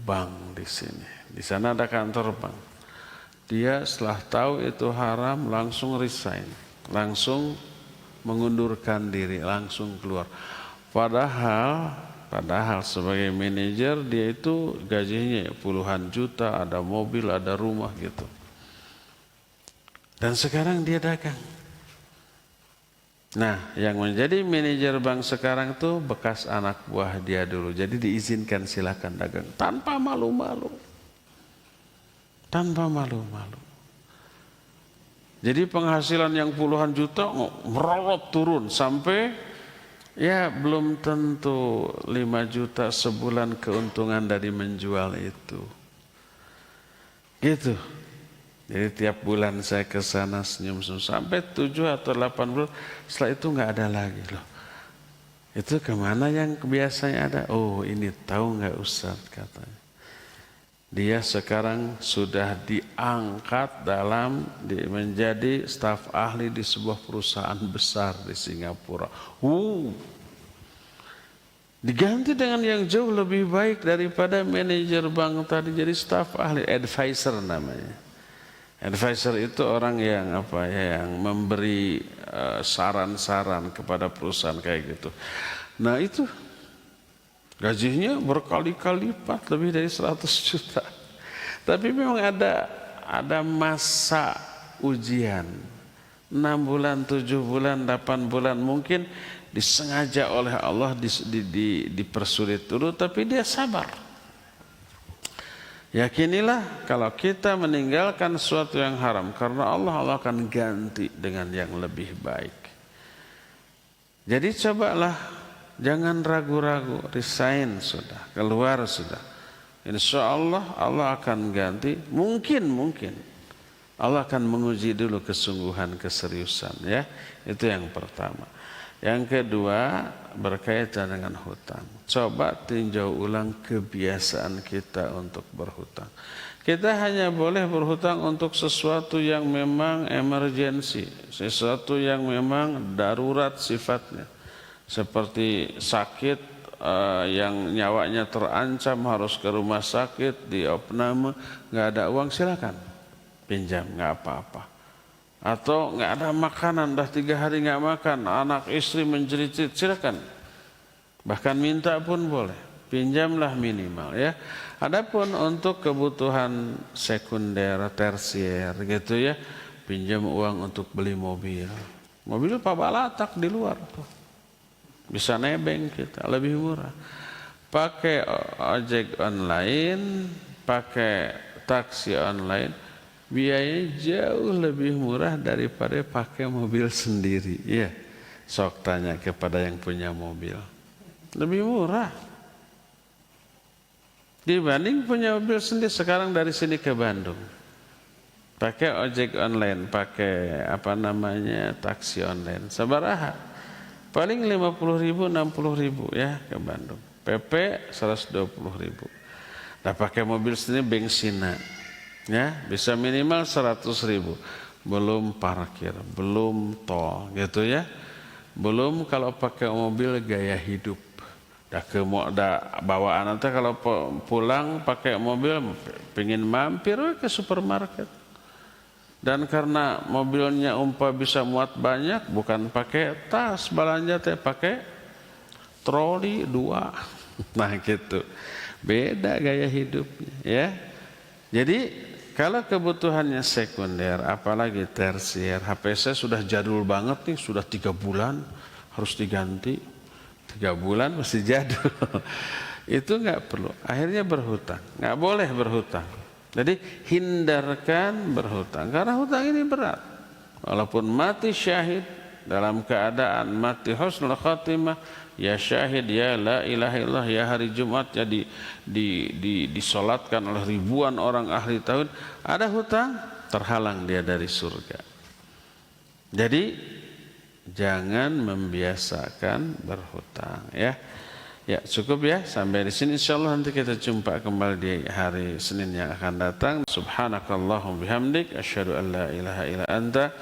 Speaker 1: bank di sini. Di sana ada kantor bank. Dia setelah tahu itu haram langsung resign, langsung mengundurkan diri, langsung keluar. Padahal sebagai manajer dia itu gajinya puluhan juta, ada mobil, ada rumah gitu. Dan sekarang dia dagang. Nah, yang menjadi manajer bank sekarang tuh bekas anak buah dia dulu. Jadi diizinkan silakan dagang tanpa malu-malu. Tanpa malu-malu. Jadi penghasilan yang puluhan juta merolot turun sampai ya belum tentu 5 juta sebulan keuntungan dari menjual itu. Gitu. Jadi tiap bulan saya ke sana senyum-senyum sampai 7 atau 8 bulan, setelah itu nggak ada lagi loh. Itu kemana yang biasanya ada? Oh ini tahu nggak Ustaz katanya. Dia sekarang sudah diangkat menjadi staf ahli di sebuah perusahaan besar di Singapura. Diganti dengan yang jauh lebih baik daripada manajer bank tadi, jadi staf ahli, advisor namanya. Advisor itu orang yang yang memberi saran-saran kepada perusahaan kayak gitu. Nah itu gajinya berkali-kali lipat, lebih dari 100 juta. Tapi memang ada masa ujian. 6 bulan, 7 bulan, 8 bulan mungkin disengaja oleh Allah dipersulit dulu, tapi dia sabar. Yakinilah kalau kita meninggalkan sesuatu yang haram karena Allah akan ganti dengan yang lebih baik. Jadi cobalah Jangan ragu-ragu, resign sudah, keluar sudah. Insya Allah Allah akan ganti. Mungkin Allah akan menguji dulu kesungguhan, keseriusan, ya. Itu yang pertama. Yang kedua berkaitan dengan hutang. Coba tinjau ulang kebiasaan kita untuk berhutang. Kita hanya boleh berhutang untuk sesuatu yang memang emergensi, sesuatu yang memang darurat sifatnya. Seperti sakit yang nyawanya terancam harus ke rumah sakit, diopname, nggak ada uang, silakan pinjam, nggak apa-apa. Atau nggak ada makanan, dah 3 hari nggak makan, anak istri menjerit-jerit, silakan. Bahkan minta pun boleh, pinjamlah minimal, ya. Adapun untuk kebutuhan sekunder, tersier gitu ya, pinjam uang untuk beli mobil. Mobil Pak Balatak di luar tuh. Bisa nebeng kita, lebih murah. Pakai ojek online, pakai taksi online, biayanya jauh lebih murah daripada pakai mobil sendiri. Iya, sok tanya kepada yang punya mobil. Lebih murah dibanding punya mobil sendiri. Sekarang dari sini ke Bandung, pakai ojek online, pakai taksi online, sabaraha. Paling 50.000, 60.000 ya ke Bandung. PP 120.000. Nah pakai mobil sendiri bensinnya, ya bisa minimal 100.000. Belum parkir, belum tol, gitu ya. Belum kalau pakai mobil gaya hidup. Bawaan nanti kalau pulang pakai mobil, pengen mampir ke supermarket. Dan karena mobilnya bisa muat banyak, bukan pakai tas belanja, pakai troli 2. Nah gitu, beda gaya hidupnya, ya. Jadi kalau kebutuhannya sekunder, apalagi tersier, HP saya sudah jadul banget nih, sudah 3 bulan harus diganti, 3 bulan masih jadul. Itu nggak perlu. Akhirnya berhutang, nggak boleh berhutang. Jadi hindarkan berhutang, karena hutang ini berat. Walaupun mati syahid dalam keadaan mati husnul khatimah, ya syahid, ya la ilaha illallah, ya hari Jumat, ya disolatkan oleh ribuan orang ahli tauhid, ada hutang, terhalang dia dari surga. Jadi jangan membiasakan berhutang, ya. Ya cukup ya, sampai di sini insyaallah. Nanti kita jumpa kembali di hari Senin yang akan datang. Subhanakallahumma bihamdik asyhadu an la ilaha illa anta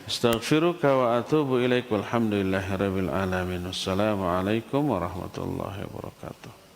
Speaker 1: astaghfiruka wa atubu ilaik. Walhamdulillahirabbil alamin. Wassalamu alaikum warahmatullahi wabarakatuh.